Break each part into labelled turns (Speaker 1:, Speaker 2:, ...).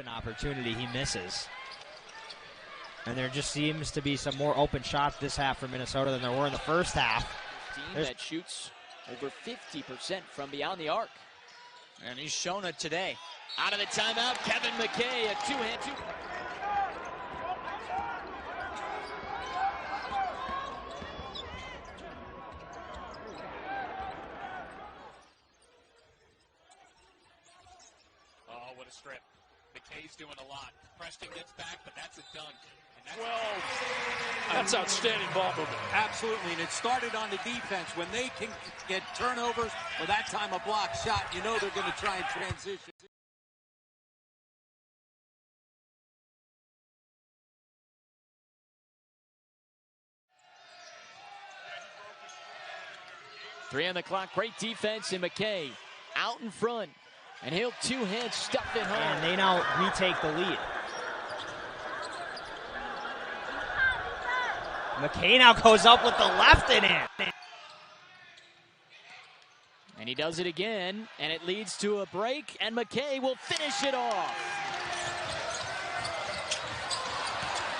Speaker 1: open opportunity he misses. And there just seems to be some more open shots this half for Minnesota than there were in the first half.
Speaker 2: Team that shoots over 50% from beyond the arc. And he's shown it today. Out of the timeout, Kevin McKay, a two-hand two.
Speaker 3: Oh, what a strip. McKay's doing a lot. Preston gets back, but that's a dunk.
Speaker 4: That's outstanding ball movement. Absolutely, and it started on the defense. When they can get turnovers or that time a block shot, you know they're going to try and transition.
Speaker 2: Three on the clock. Great defense, and McKay out in front. And he'll two-hand stuff it home.
Speaker 1: And they now retake the lead. McKay now goes up with the left and in.
Speaker 2: And he does it again, and it leads to a break, and McKay will finish it off.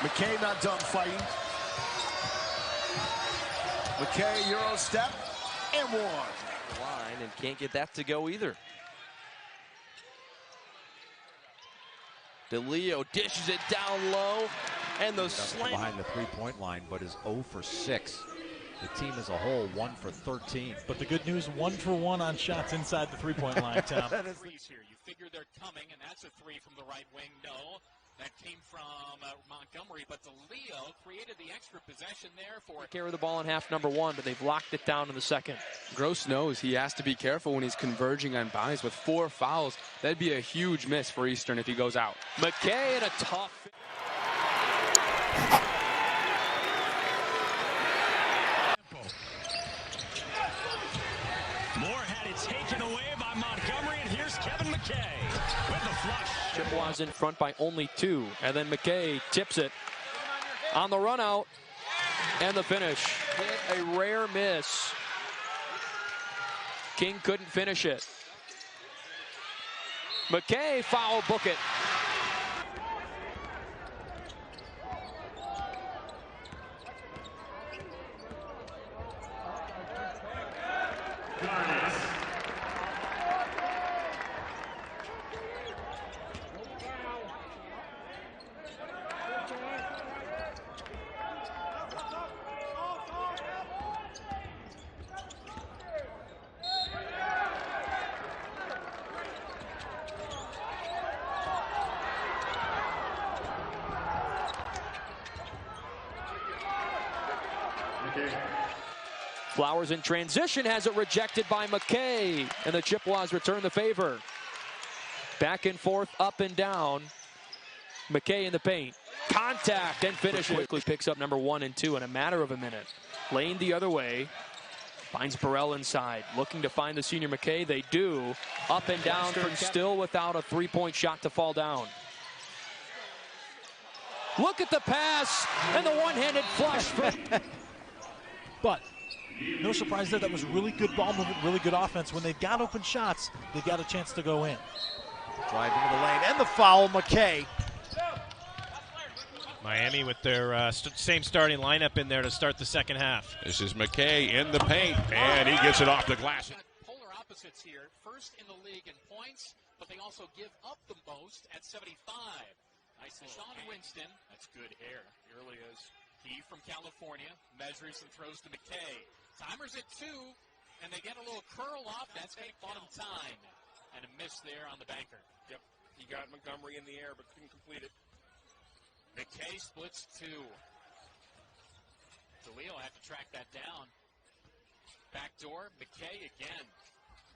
Speaker 5: McKay not done fighting. McKay, Euro step, and one.
Speaker 6: Line and can't get that to go either. DeLeo dishes it down low, and the slam
Speaker 7: behind the three-point line, but is 0 for 6. The team as a whole 1 for 13.
Speaker 8: But the good news, 1 for 1 on shots inside the three-point line, Tom.
Speaker 3: Threes here. You figure they're coming, and that's a three from the right wing. No, that came from Montgomery, but DeLeo created the extra possession there for it.
Speaker 9: Carry the ball in half number one, but they've locked it down in the second.
Speaker 10: Gross knows he has to be careful when he's converging on bodies with 4 fouls. That'd be a huge miss for Eastern if he goes out.
Speaker 9: McKay in a tough.
Speaker 11: Moore had it taken away by Montgomery, and here's Kevin McKay with the flush.
Speaker 9: Chippewas in front by only 2, and then McKay tips it on the run out, and the finish. A rare miss. King couldn't finish it. McKay foul book it. Flowers in transition, has it rejected by McKay, and the Chippewas return the favor. Back and forth, up and down. McKay in the paint. Contact and finish. Quickly picks up number 1 and 2 in a matter of a minute. Lane the other way. Finds Burrell inside. Looking to find the senior McKay. They do. Up and down, still without a three-point shot to fall down. Look at the pass and the one-handed flush.
Speaker 8: But no surprise there. That was really good ball movement, really good offense. When they've got open shots, they've got a chance to go in.
Speaker 5: Driving to the lane, and the foul, McKay.
Speaker 12: Miami with their same starting lineup in there to start the second half.
Speaker 13: This is McKay in the paint, and he gets it off the glass.
Speaker 3: Polar opposites here. First in the league in points, but they also give up the most at 75. Nice to Sean Winston. That's good hair. He really is. He from California measures and throws to McKay. Timers at 2, and they get a little curl off. That's going to bottom time. And a miss there on the banker.
Speaker 13: Yep, he got Montgomery in the air, but couldn't complete it.
Speaker 3: McKay splits 2. DeLeo had to track that down. Backdoor, McKay again.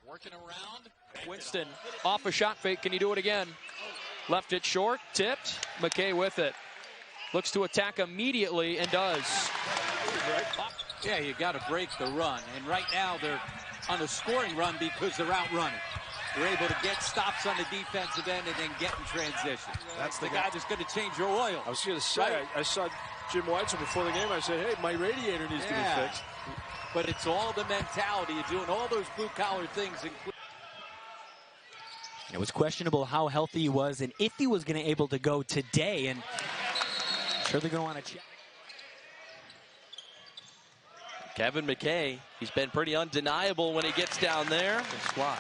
Speaker 3: Working around.
Speaker 9: Winston off a shot fake. Can he do it again? Left it short, tipped. McKay with it. Looks to attack immediately and does.
Speaker 4: Yeah, you got to break the run. And right now they're on a scoring run because they're out running. They're able to get stops on the defensive end and then get in transition. That's the guy that's going to change your oil.
Speaker 10: I was going to say,
Speaker 4: right?
Speaker 10: I saw Jim Weitzel before the game. I said, hey, my radiator needs to be fixed.
Speaker 4: But it's all the mentality of doing all those blue-collar things.
Speaker 14: It was questionable how healthy he was and if he was going to able to go today. And I'm sure they're going to want to check.
Speaker 6: Kevin McKay, he's been pretty undeniable when he gets down there.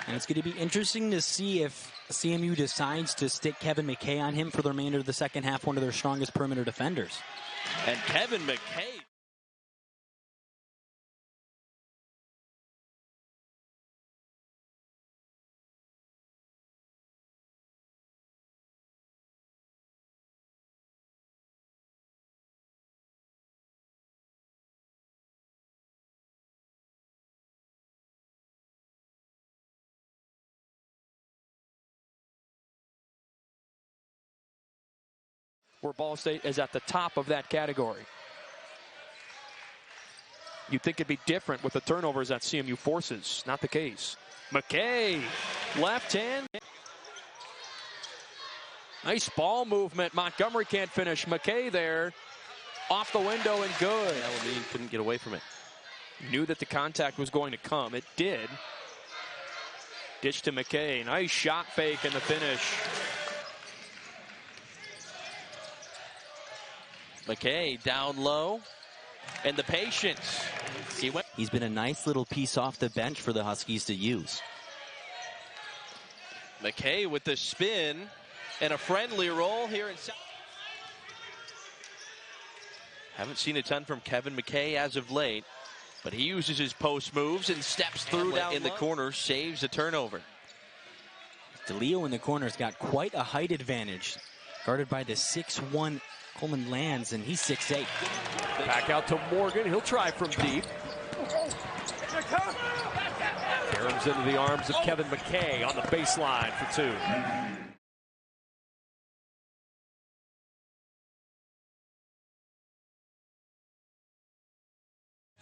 Speaker 14: And it's going to be interesting to see if CMU decides to stick Kevin McKay on him for the remainder of the second half, one of their strongest perimeter defenders.
Speaker 6: And Kevin McKay.
Speaker 9: Where Ball State is at the top of that category. You'd think it'd be different with the turnovers that CMU forces. Not the case. McKay, left hand. Nice ball movement. Montgomery can't finish. McKay there. Off the window and good.
Speaker 6: Alameda couldn't get away from it.
Speaker 9: Knew that the contact was going to come. It did. Dish to McKay. Nice shot fake and the finish.
Speaker 6: McKay down low, and the patience.
Speaker 14: He's been a nice little piece off the bench for the Huskies to use.
Speaker 6: McKay with the spin and a friendly roll here in South. Haven't seen a ton from Kevin McKay as of late, but he uses his post moves and steps through down in the corner, saves a turnover.
Speaker 14: DeLeo in the corner's got quite a height advantage, guarded by the 6'1" Coleman Lands, and he's 6'8".
Speaker 9: Back out to Morgan. He'll try from deep. Caroms into the arms of Kevin McKay on the baseline for two.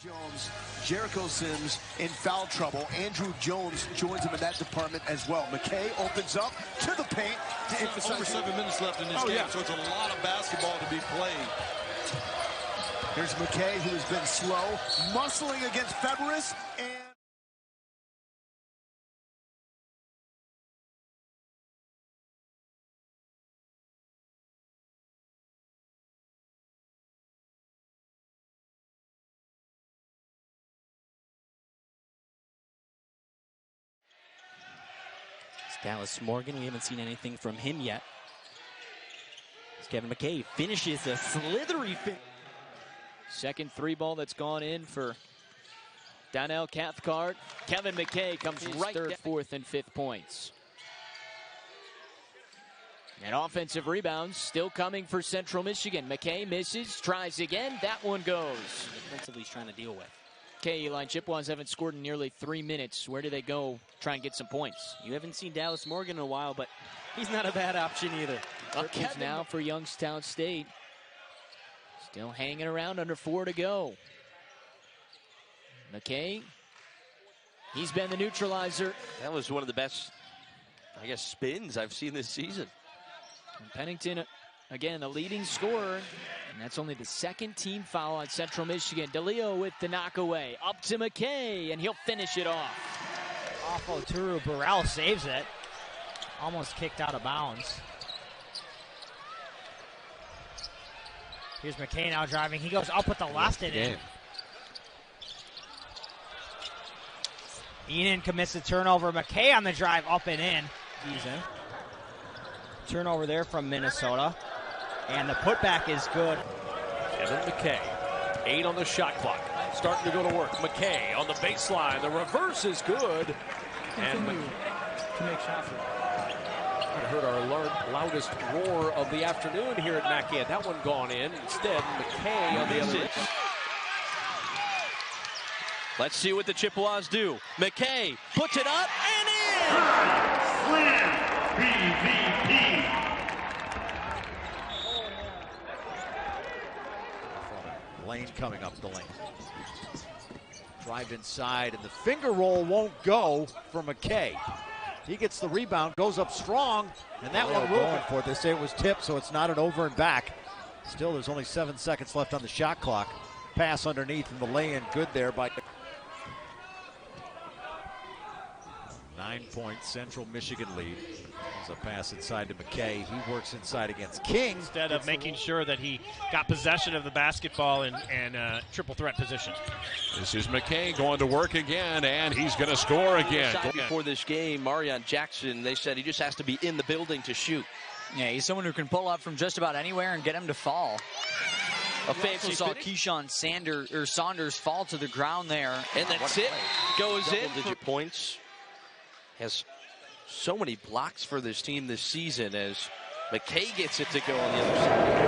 Speaker 5: Jones, Jericho Sims in foul trouble. Andrew Jones joins him in that department as well. McKay opens up to the paint to emphasize.
Speaker 15: Over 7 minutes left in this game, so it's a lot of basketball to be played.
Speaker 5: Here's McKay, who has been slow, muscling against February, and
Speaker 14: Dallas Morgan, we haven't seen anything from him yet. As Kevin McKay finishes a slithery finish.
Speaker 2: Second three ball that's gone in for Donnell Cathcart. Kevin McKay comes right third, fourth, and fifth points. And offensive rebounds still coming for Central Michigan. McKay misses, tries again. That one goes.
Speaker 14: Defensively, he's trying to deal with.
Speaker 2: Okay, Eli, Chippewas haven't scored in nearly 3 minutes. Where do they go try and get some points?
Speaker 14: You haven't seen Dallas Morgan in a while, but he's not a bad option either.
Speaker 2: Perkins now for Youngstown State. Still hanging around, under 4 to go. McKay, he's been the neutralizer.
Speaker 6: That was one of the best, I guess, spins I've seen this season.
Speaker 2: And Pennington, again, the leading scorer. And that's only the second team foul on Central Michigan. DeLeo with the knockaway. Up to McKay, and he'll finish it off.
Speaker 1: Awful. Turu Burrell saves it. Almost kicked out of bounds. Here's McKay now driving. He goes up with the left and in. Enan commits the turnover. McKay on the drive, up and in. He's in. Turnover there from Minnesota. And the putback is good.
Speaker 9: Kevin McKay, 8 on the shot clock. Starting to go to work. McKay on the baseline. The reverse is good. And
Speaker 8: to make shots.
Speaker 9: I heard our loudest roar of the afternoon here at McKay. That one gone in. Instead, McKay on the other end.
Speaker 6: Let's see what the Chippewas do. McKay puts it up and in!
Speaker 11: Slam! BVP!
Speaker 7: Lane coming up the lane. Drive inside, and the finger roll won't go for McKay. He gets the rebound, goes up strong, and that one will go for it. They say it was tipped, so it's not an over and back. Still, there's only 7 seconds left on the shot clock. Pass underneath, and the lay-in good there by 9 9-point Central Michigan lead. There's a pass inside to McKay. He works inside against King.
Speaker 12: Instead of making sure that he got possession of the basketball and triple threat position.
Speaker 13: This is McKay going to work again, and he's going to score again.
Speaker 6: Before this game, Marion Jackson, they said he just has to be in the building to shoot.
Speaker 16: Yeah, he's someone who can pull up from just about anywhere and get him to fall.
Speaker 6: A fancy
Speaker 16: saw Keyshawn Saunders fall to the ground there.
Speaker 6: And that's it. Goes in. Double-digit points. Has so many blocks for this team this season as McKay gets it to go on the other side.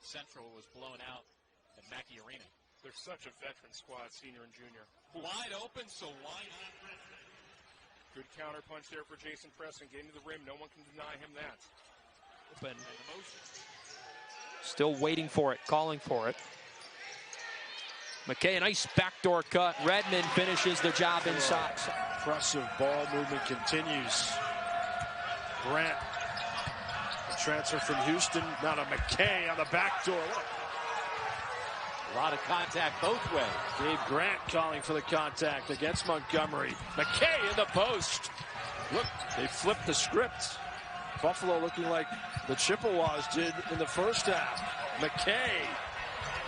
Speaker 3: Central was blown out at McKay Arena.
Speaker 17: They're such a veteran squad, senior and junior.
Speaker 3: Wide open, so wide.
Speaker 17: Good counter punch there for Jason Preston. Getting to the rim. No one can deny him that.
Speaker 2: Open. Still waiting for it, calling for it. McKay, a nice backdoor cut. Redmond finishes the job inside.
Speaker 8: Impressive ball movement continues. Grant, the transfer from Houston. Now to McKay on the back door.
Speaker 4: A lot of contact both ways.
Speaker 8: Gabe Grant calling for the contact against Montgomery. McKay in the post. Look, they flipped the script. Buffalo looking like the Chippewas did in the first half. McKay,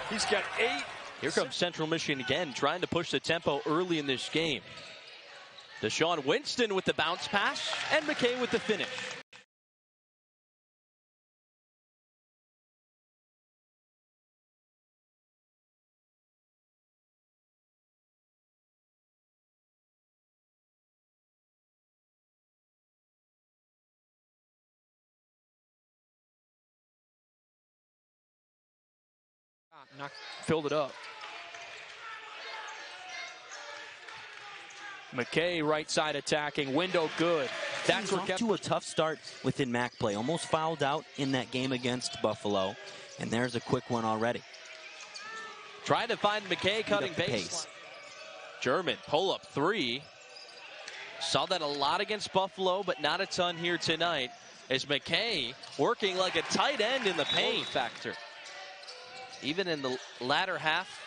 Speaker 8: he's got 8.
Speaker 6: Here comes Central Michigan again, trying to push the tempo early in this game. Deshaun Winston with the bounce pass, and McKay with the finish.
Speaker 2: Filled it up. McKay right side attacking, window good.
Speaker 14: That's off to a tough start within MAC play. Almost fouled out in that game against Buffalo, and there's a quick one already.
Speaker 6: Trying to find McKay cutting pace. German pull-up 3. Saw that a lot against Buffalo, but not a ton here tonight. As McKay working like a tight end in the paint factor. Even in the latter half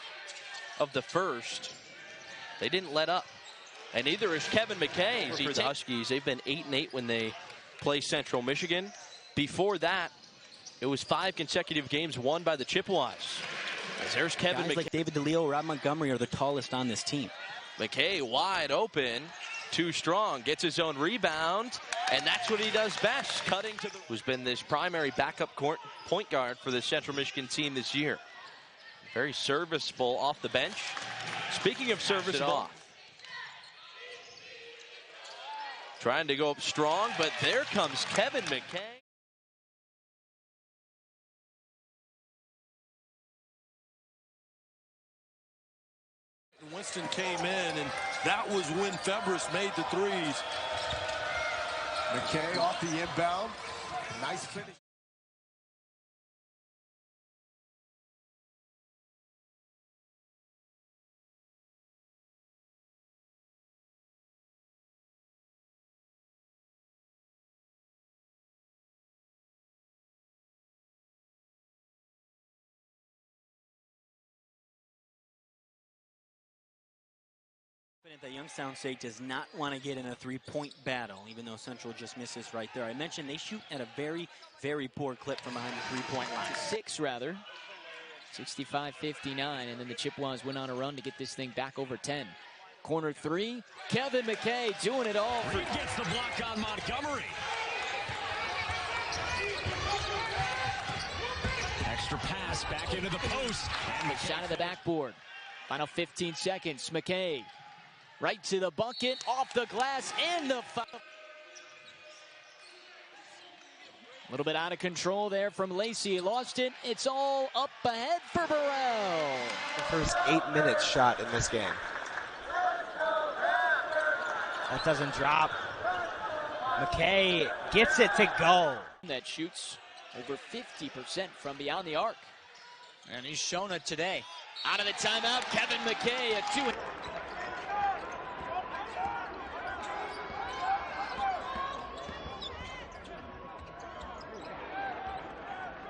Speaker 6: of the first, they didn't let up. And neither is Kevin McKay. For the Huskies, they've been 8-8 when they play Central Michigan. Before that, it was 5 consecutive games won by the Chippewas. As there's Kevin McKay.
Speaker 14: Like David DeLeo, Rob Montgomery are the tallest on this team.
Speaker 6: McKay wide open, too strong, gets his own rebound, and that's what he does best, cutting to the... Who's been this primary backup point guard for the Central Michigan team this year. Very serviceable off the bench. Speaking of serviceable, trying to go up strong, but there comes Kevin McKay.
Speaker 15: Winston came in, and that was when Febres made the threes.
Speaker 5: McKay off the inbound. Nice finish.
Speaker 14: That Youngstown State does not want to get in a three-point battle, even though Central just misses right there. I mentioned they shoot at a very, very poor clip from behind the three-point line.
Speaker 2: 6 rather. 65-59, and then the Chippewas went on a run to get this thing back over 10. Corner 3, Kevin McKay doing it all.
Speaker 11: He gets the block on Montgomery. Extra pass back into the post.
Speaker 2: And the shot of the backboard. Final 15 seconds, McKay. Right to the bucket, off the glass, and the foul. A little bit out of control there from Lacey. Lost it. It's all up ahead for Burrell.
Speaker 18: The first 8 minutes shot in this game.
Speaker 1: That doesn't drop. McKay gets it to go.
Speaker 2: That shoots over 50% from beyond the arc.
Speaker 16: And he's shown it today.
Speaker 2: Out of the timeout, Kevin McKay, a 2.